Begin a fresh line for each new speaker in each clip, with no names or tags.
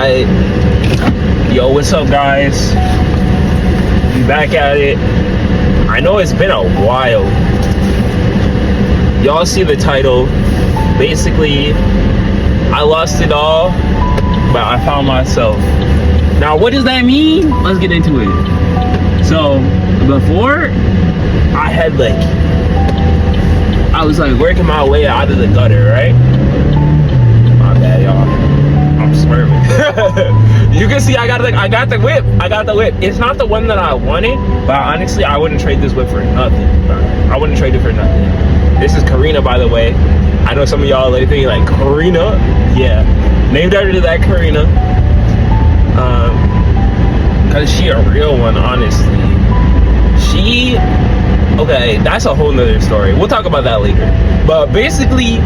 Alright. Yo, what's up, guys? We back at it. I know it's been a while. Y'all see the title. Basically, I lost it all, but I found myself. Now, what does that mean? Let's get into it. So, before, I was working my way out of the gutter, right? My bad, y'all. I'm swerving. You can see I got the whip. I got the whip. It's not the one that I wanted, but honestly, I wouldn't trade this whip for nothing. I wouldn't trade it for nothing. This is Karina, by the way. I know some of y'all are thinking Karina? Yeah. Named after that Karina. Cause she a real one, honestly. Okay, that's a whole nother story. We'll talk about that later. But basically,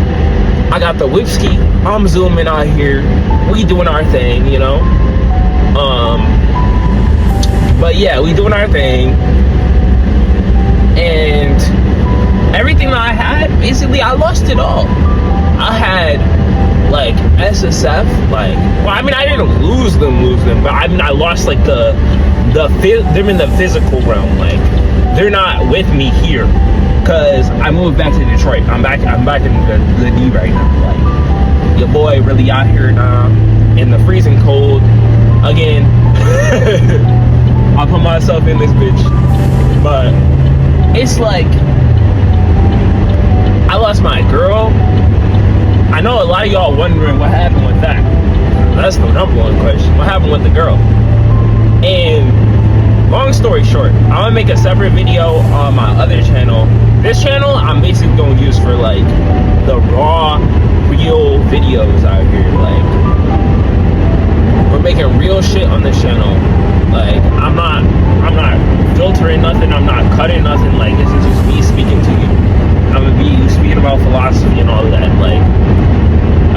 I got the whipski. I'm zooming out here. We doing our thing, you know. But yeah, we doing our thing. And everything that I had, basically, I lost it all. I had SSF, I didn't lose them, but I lost them in the physical realm. They're not with me here, cause I moved back to Detroit. I'm back in the D right now. Your boy really out here now in the freezing cold again. I'll put myself in this bitch, but it's I lost my girl. I know a lot of y'all wondering what happened with that. That's the number one question. What happened with the girl? And long story short, I'm gonna make a separate video on my other channel. This channel I'm basically gonna use for the raw, real videos out here. We're making real shit on this channel. I'm not filtering nothing. I'm not cutting nothing. This is just me speaking to you. I'm gonna be speaking about philosophy and all that.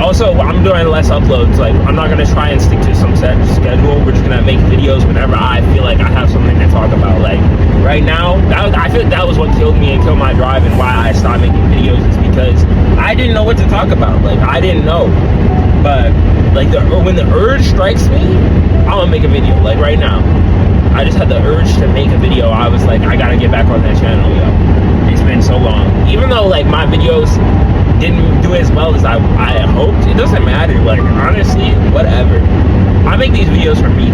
Also, I'm doing less uploads. I'm not gonna try and stick to some set schedule. We're just gonna make videos whenever I feel like I have something to talk about. Right now, I feel that was what killed me and killed my drive, and why I stopped making videos is because I didn't know what to talk about. I didn't know. But when the urge strikes me, I'm gonna make a video. Right now, I just had the urge to make a video. I was I gotta get back on that channel, yo. It's been so long. Even though my videos didn't do as well as I hoped, it doesn't matter. Honestly, whatever. I make these videos for me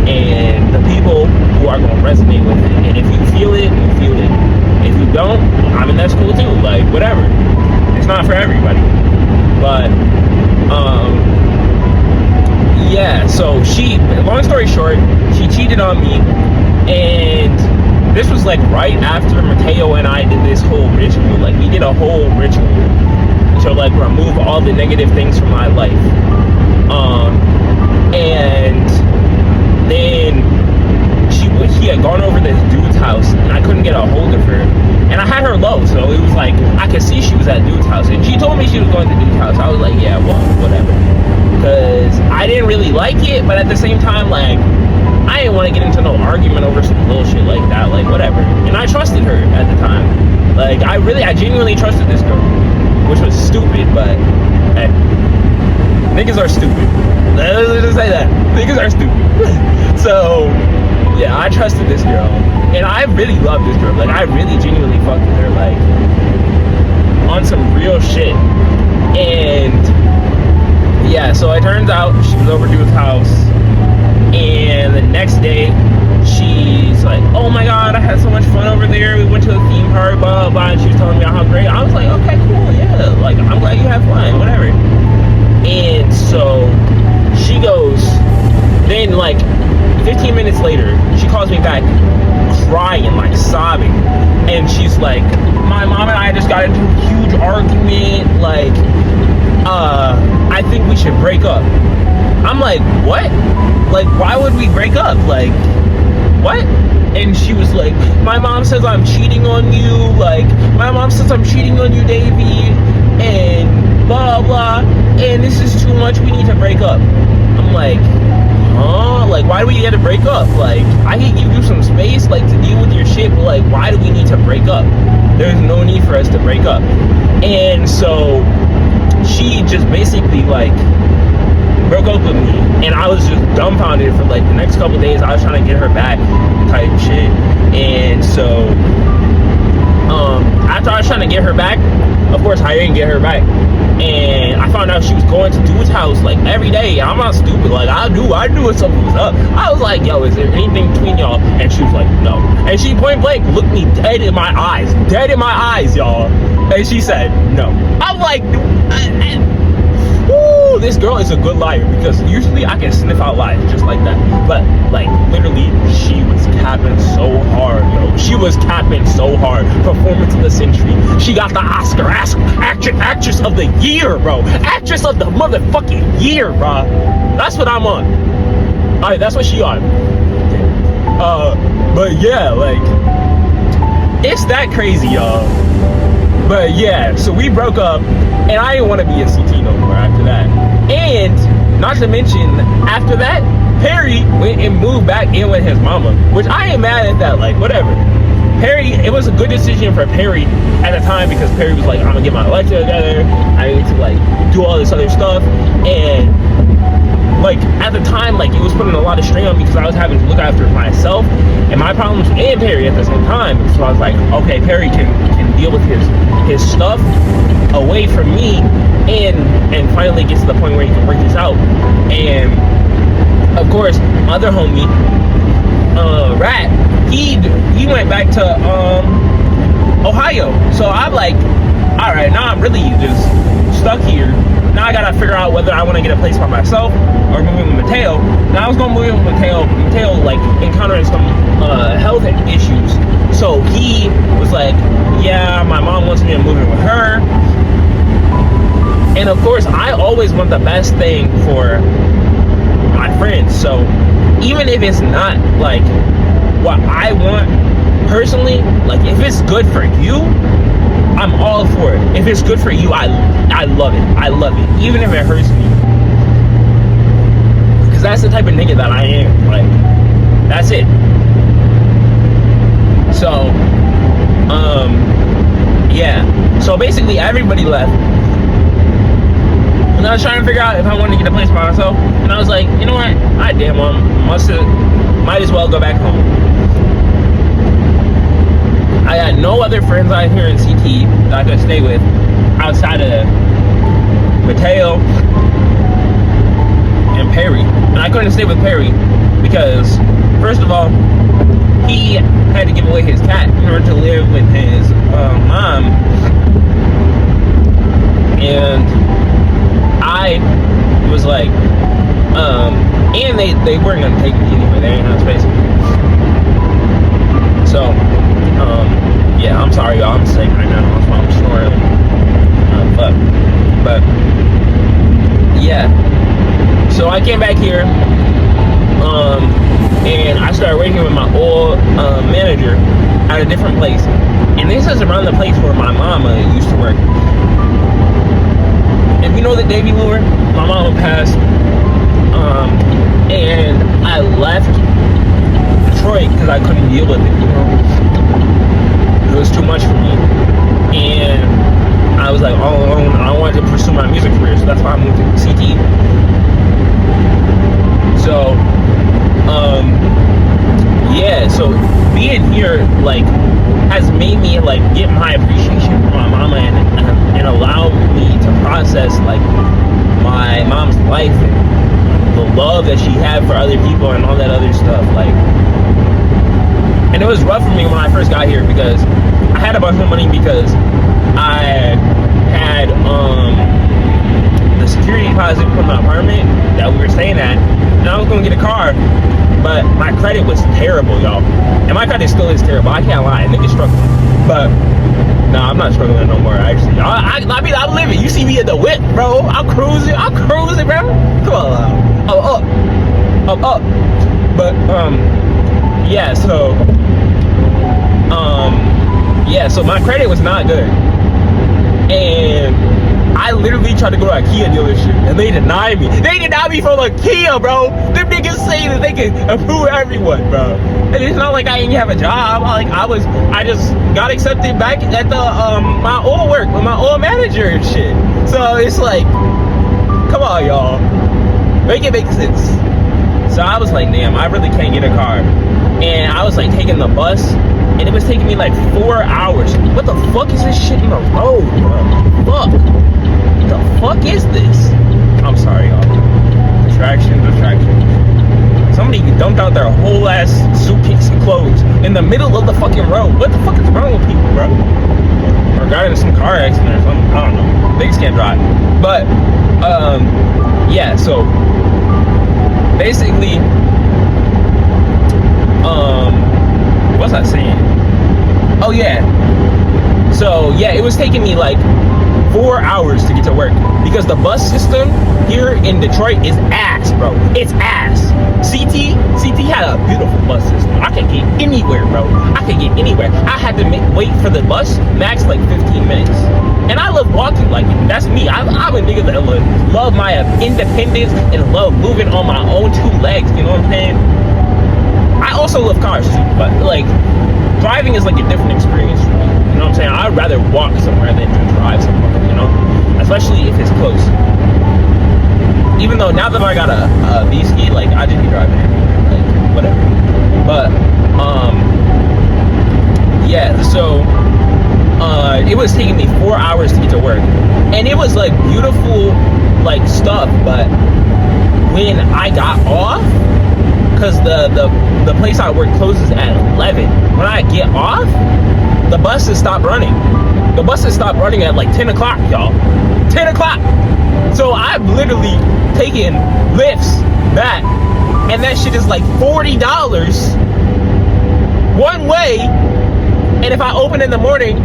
and the people who are gonna resonate with it. And if you feel it, you feel it. If you don't, that's cool too. Whatever. It's not for everybody. But yeah, so long story short, she cheated on me, and this was right after Mateo and I did this whole ritual. We did a whole ritual to remove all the negative things from my life. And then he had gone over this dude's house, and I couldn't get a hold of her. And I had her low, so it was I could see she was at dude's house, and she told me she was going to dude's house. I was yeah, well, whatever, because I didn't really like it, but at the same time, I didn't want to get into no argument over some bullshit like that, whatever. And I trusted her at the time. I genuinely trusted this girl, which was stupid, but hey, niggas are stupid. Let's just say that. Niggas are stupid. So, yeah, I trusted this girl, and I really loved this girl. I really genuinely fucked with her, on some real shit. And yeah, so it turns out she was over dude's house, and the next day she's oh my god, I had so much fun over there. We went to a theme park, blah blah blah, and she was telling me how great. I was okay, cool, yeah, I'm glad you had fun, whatever. And so she goes, then 15 minutes later, she calls me back crying, sobbing, and she's my mom and I just got into a huge argument, I think we should break up. I'm what? Why would we break up? What? And she was my mom says I'm cheating on you, my mom says I'm cheating on you, Davey, and blah blah, and this is too much, we need to break up. I'm huh? Why do we get to break up? I can give you some space, to deal with your shit, but why do we need to break up? There's no need for us to break up. And so she just basically broke up with me, I was just dumbfounded for like the next couple days. I was trying to get her back type shit. And so after I was trying to get her back, of course I didn't get her back, and I found out she was going to dude's house like every day. I'm not stupid, like I knew what something was up. I was like, yo, is there anything between y'all? And she was like, no. And she point blank looked me dead in my eyes, y'all, and she said no. I'm like, woo, this girl is a good liar, because usually I can sniff out lies just like that, but like literally she was capping so hard, yo. She was capping so hard. Performance of the century. She got the Oscar actress of the year, bro. Actress of the motherfucking year, bro. That's what I'm on. Alright, that's what she on. But yeah, like, it's that crazy, y'all. But yeah, so we broke up, and I didn't want to be in CT no more after that. And not to mention, after that, Perry went and moved back in with his mama, which I ain't mad at that, like, whatever. Perry, it was a good decision for Perry at the time, because Perry was like, I'm gonna get my life together, I need to like do all this other stuff. And like at the time, like it was putting a lot of strain on me, because I was having to look after myself and my problems and Perry at the same time. So I was like, okay, Perry can deal with his stuff away from me, and finally get to the point where he can work this out. And of course, my other homie, Rat, he went back to Ohio. So I'm like, all right, now I'm really just stuck here. Now I gotta figure out whether I want to get a place by myself or move in with Mateo. Now I was gonna move in with Mateo. Mateo like encountering some health issues, so he was like, yeah, my mom wants me to move in with her. And of course, I always want the best thing for my friends. So even if it's not like what I want personally, like if it's good for you, I'm all for it. If it's good for you, I love it. I love it, even if it hurts me, because that's the type of nigga that I am. Like, that's it. So yeah, so basically everybody left, and I was trying to figure out if I wanted to get a place by myself. And I was like, you know what, I damn well might as well go back home. I had no other friends out here in CT that I could stay with outside of Mateo and Perry. And I couldn't stay with Perry because, first of all, he had to give away his cat in order to live with his mom. And I was like, and they weren't going to take me anyway. They didn't have space. So, yeah, I'm sorry, y'all. I'm sick right now. That's why I'm snoring. But yeah. So I came back here, and I started working with my old manager at a different place. And this is around the place where my mama used to work. If you know the Davy Lure, my mama passed, and I left Detroit because I couldn't deal with it, you know. It was too much for me, and I was like all alone. I wanted to pursue my music career, so that's why I moved to CT. So yeah, so being here like has made me like get my appreciation for my mama, and allow me to process like my mom's life and the love that she had for other people and all that other stuff. Like, and it was rough for me when I first got here because I had a bunch of money because I had the security deposit from the apartment that we were staying at, and I was gonna get a car, but my credit was terrible, y'all. And my credit still is terrible. I can't lie, niggas struggling. But no, I'm not struggling no more. Actually, I mean, I'm living. You see me in the whip, bro. I'm cruising, bro. Come on, up. But yeah. So my credit was not good, and I literally tried to go to a Kia dealership, and they denied me. They denied me from a Kia, bro. Them niggas say that they can approve everyone, bro. And it's not like I didn't have a job. Like I just got accepted back at the my old work with my old manager and shit. So it's like, come on, y'all. Make it make sense. So I was like, damn, I really can't get a car. And I was like taking the bus, and it was taking me like 4 hours. What the fuck is this shit in the road, bro? Fuck. What the fuck is this? I'm sorry, y'all. Distraction. Somebody dumped out their whole ass suitcase of clothes in the middle of the fucking road. What the fuck is wrong with people, bro? Or got into some car accident or something. I don't know. Niggas can't drive. But, yeah, so basically, what's I saying? Oh yeah. So yeah, it was taking me like 4 hours to get to work because the bus system here in Detroit is ass, bro. It's ass. CT had a beautiful bus system. I could get anywhere, bro. I could get anywhere. I had to wait for the bus max like 15 minutes. And I love walking, like, that's me. I'm a nigga that love my independence and love moving on my own 2 legs, you know what I'm saying? I also love cars too, but like, driving is like a different experience for me. You know what I'm saying? I'd rather walk somewhere than drive somewhere, you know? Especially if it's close. Even though now that I got a V-ski, like, I just be driving everywhere, like, whatever. But, yeah, so, it was taking me 4 hours to get to work. And it was like beautiful, like, stuff, but when I got off, because the place I work closes at 11. When I get off, the buses stop running. The buses stop running at like 10 o'clock, y'all. 10 o'clock. So I've literally taken lifts back, and that shit is like $40 one way. And if I open in the morning,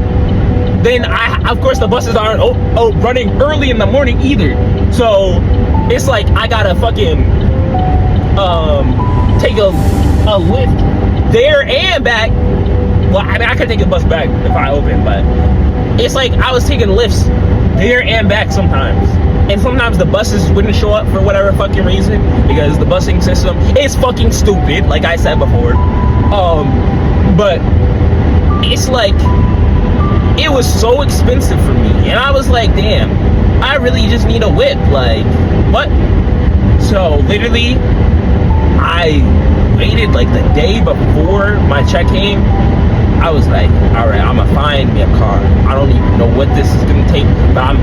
then of course the buses aren't running early in the morning either. So it's like I gotta fucking take a lift there and back. Well, I mean, I could take a bus back if I open, but it's like I was taking lifts there and back sometimes. And sometimes the buses wouldn't show up for whatever fucking reason, because the busing system is fucking stupid, like I said before. But it's like, it was so expensive for me. And I was like, damn, I really just need a whip. Like, what? So literally, I waited like the day before my check came. I was like, all right, I'm gonna find me a car. I don't even know what this is gonna take, but I'm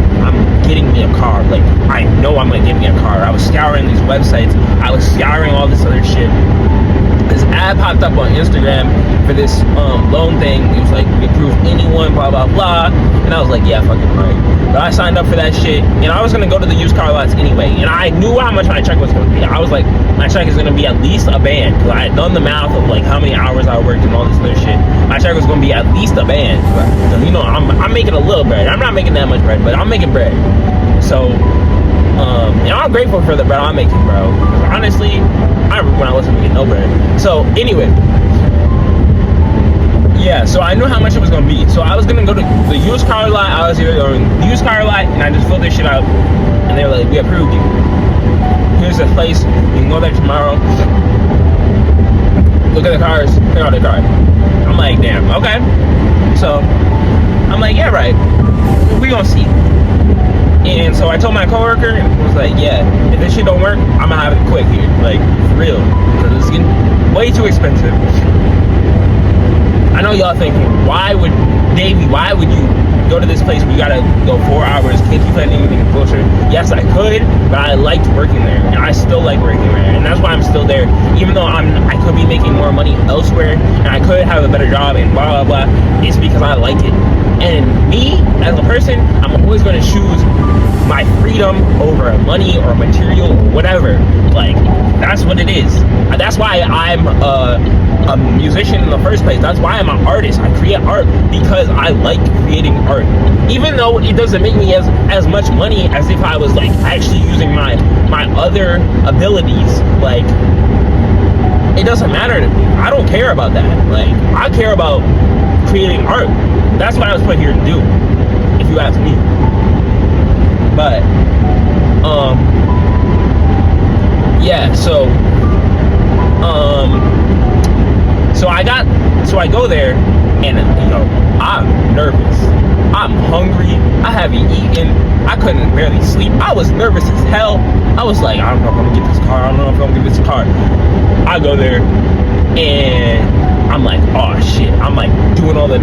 getting me a car. Like, I know I'm gonna get me a car. I was scouring these websites. I was scouring all this other shit. This ad popped up on Instagram for this loan thing. It was like, we approve anyone, blah blah blah. And I was like, yeah, fucking right. But I signed up for that shit, and I was gonna go to the used car lots anyway. And I knew how much my check was gonna be. I was like, my check is gonna be at least a band, because I had done the math of like how many hours I worked and all this other shit. My check was gonna be at least a band. Because, you know, I'm making a little bread. I'm not making that much bread, but I'm making bread. So, and I'm grateful for the bread I'm making, bro. Because honestly, I remember when I wasn't making no bread. So anyway, yeah, so I knew how much it was gonna be. So I was gonna go to the used car lot. I was either going to the used car lot, and I just filled this shit out, and they were like, we approved you. Here's the place. You can go there tomorrow. Look at the cars. Pick out the car. I'm like, damn, okay. So I'm like, yeah, right. We gonna see. And so I told my coworker, and was like, yeah, if this shit don't work, I'm gonna have it quit here, like, for real, because it's getting way too expensive. I know y'all thinking, why would you go to this place where you gotta go 4 hours? Can't you find anything closer? Yes, I could, but I liked working there, and I still like working there, and that's why I'm still there. Even though I could be making more money elsewhere, and I could have a better job, and blah blah blah, it's because I like it. And me, as a person, I'm always going to choose my freedom over money or material or whatever. Like, that's what it is. That's why I'm a musician in the first place. That's why I'm an artist. I create art because I like creating art. Even though it doesn't make me as much money as if I was, like, actually using my other abilities. Like, it doesn't matter to me. I don't care about that. Like, I care about creating art. That's what I was put here to do, if you ask me. But yeah, so I go there, And I'm nervous. I'm hungry. I haven't eaten. I couldn't barely sleep. I was nervous as hell. I was like, I don't know if I'm gonna get this car. I don't know if I'm gonna get this car. I go there and I'm like, oh shit. I'm like doing all the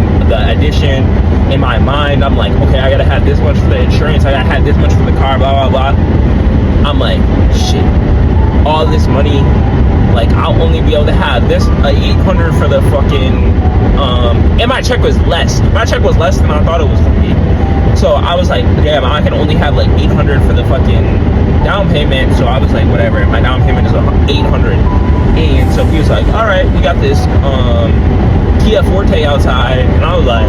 addition in my mind. I'm like, okay, I gotta have this much for the insurance. I gotta have this much for the car, blah, blah, blah. I'm like, shit. All this money, like I'll only be able to have this 800 for the fucking and my check was less. My check was less than I thought it was gonna be. So I was like, damn, I can only have like 800 for the fucking down payment. So I was like, whatever. My down payment is 800. And so he was like, all right, we got this Kia Forte outside, and I was like,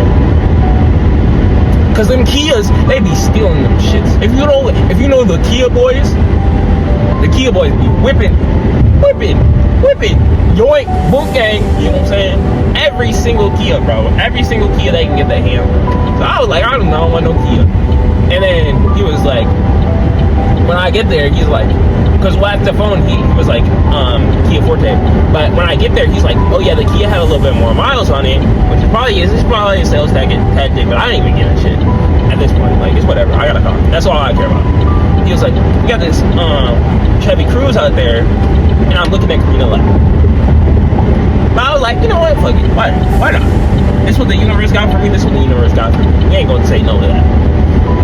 cause them Kias, they be stealing them shits. If you know the Kia boys be whipping, yoink, boom gang, you know what I'm saying? Every single Kia, bro. Every single Kia they can get their hands on. So I was like, I don't want no Kia. And then he was like, when I get there, he's like, because at the phone, he was like, Kia Forte. But when I get there, he's like, oh yeah, the Kia had a little bit more miles on it, which it probably is. It's probably a sales tactic, but I didn't even give a shit at this point. Like, it's whatever. I got a car. That's all I care about. He was like, we got this Chevy Cruze out there, and I'm looking at green light. But I was like, you know what? Fuck it. Why not? This is what the universe got for me. This is what the universe got for me. We ain't gonna say no to that.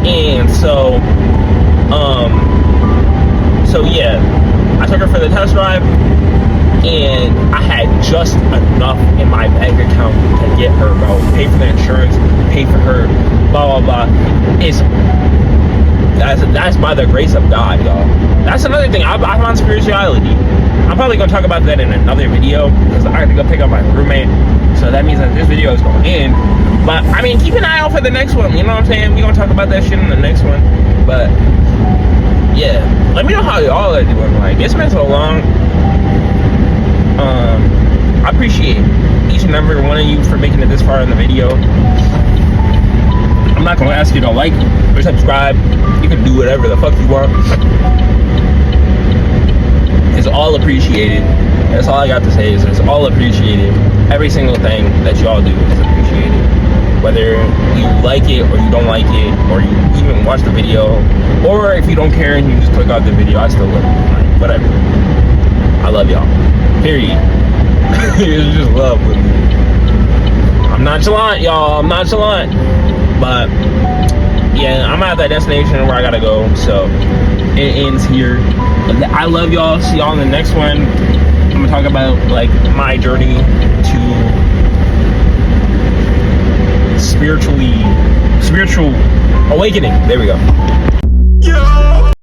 And so yeah, I took her for the test drive, and I had just enough in my bank account to get her, bro. Pay for the insurance, pay for her, blah, blah, blah. That's by the grace of God, y'all. That's another thing. I'm on spirituality. I'm probably going to talk about that in another video, because I have to go pick up my roommate. So that means that this video is going to end. But, I mean, keep an eye out for the next one. You know what I'm saying? We're going to talk about that shit in the next one. But, yeah. Let me know how y'all are doing. Like, it's been so long. I appreciate each and every one of you for making it this far in the video. I'm not going to ask you to like or subscribe. You can do whatever the fuck you want. It's all appreciated. That's all I got to say is it's all appreciated. Every single thing that y'all do is appreciated. Whether you like it or you don't like it, or you even watch the video, or if you don't care and you just click off the video, I still love you. Like, whatever. I love y'all. Period. It's just love with me. I'm nonchalant, y'all. I'm nonchalant. But yeah, I'm at that destination where I gotta go. So it ends here. I love y'all. See y'all in the next one. I'm gonna talk about like my journey to spiritual awakening. There we go.